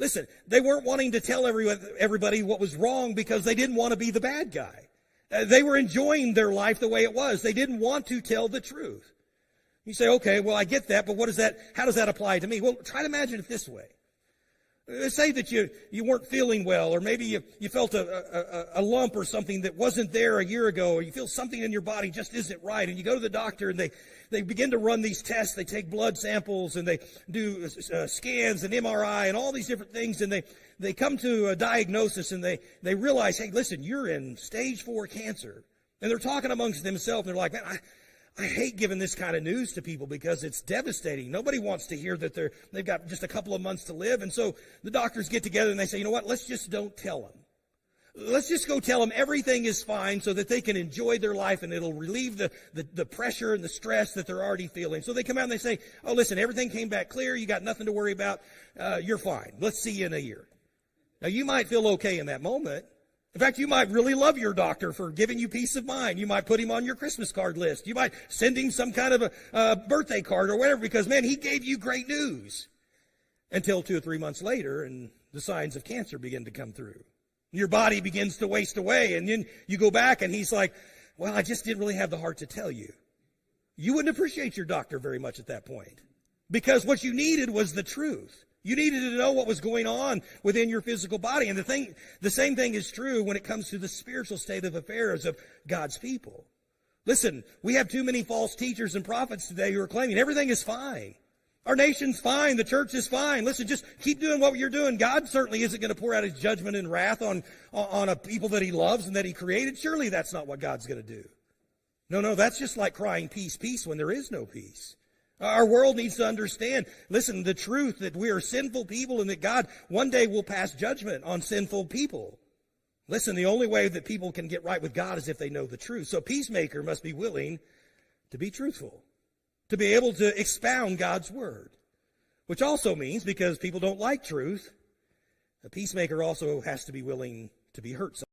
Listen, they weren't wanting to tell everybody what was wrong because they didn't want to be the bad guy. They were enjoying their life the way it was. They didn't want to tell the truth. You say, okay, well, I get that, but how does that apply to me? Well, try to imagine it this way. Say that you weren't feeling well, or maybe you felt a lump or something that wasn't there a year ago, or you feel something in your body just isn't right, and you go to the doctor and they begin to run these tests. They take blood samples and they do scans and MRI and all these different things, and they come to a diagnosis and they realize, hey, listen, you're in stage 4 cancer. And they're talking amongst themselves, and they're like, man, I hate giving this kind of news to people because it's devastating. Nobody wants to hear that they've got just a couple of months to live. And so the doctors get together and they say, you know what, let's just don't tell them. Let's just go tell them everything is fine so that they can enjoy their life, and it'll relieve the pressure and the stress that they're already feeling. So they come out and they say, oh, listen, everything came back clear. You got nothing to worry about. You're fine. Let's see you in a year. Now, you might feel okay in that moment. In fact, you might really love your doctor for giving you peace of mind. You might put him on your Christmas card list. You might send him some kind of a birthday card or whatever because, man, he gave you great news. Until 2 or 3 months later, and the signs of cancer begin to come through. Your body begins to waste away, and then you go back and he's like, well, I just didn't really have the heart to tell you. You wouldn't appreciate your doctor very much at that point because what you needed was the truth. You needed to know what was going on within your physical body. And the same thing is true when it comes to the spiritual state of affairs of God's people. Listen, we have too many false teachers and prophets today who are claiming everything is fine. Our nation's fine. The church is fine. Listen, just keep doing what you're doing. God certainly isn't going to pour out his judgment and wrath on a people that he loves and that he created. Surely that's not what God's going to do. No, that's just like crying peace, peace when there is no peace. Our world needs to understand, listen, the truth that we are sinful people and that God one day will pass judgment on sinful people. Listen, the only way that people can get right with God is if they know the truth. So a peacemaker must be willing to be truthful, to be able to expound God's word, which also means, because people don't like truth, a peacemaker also has to be willing to be hurt sometimes.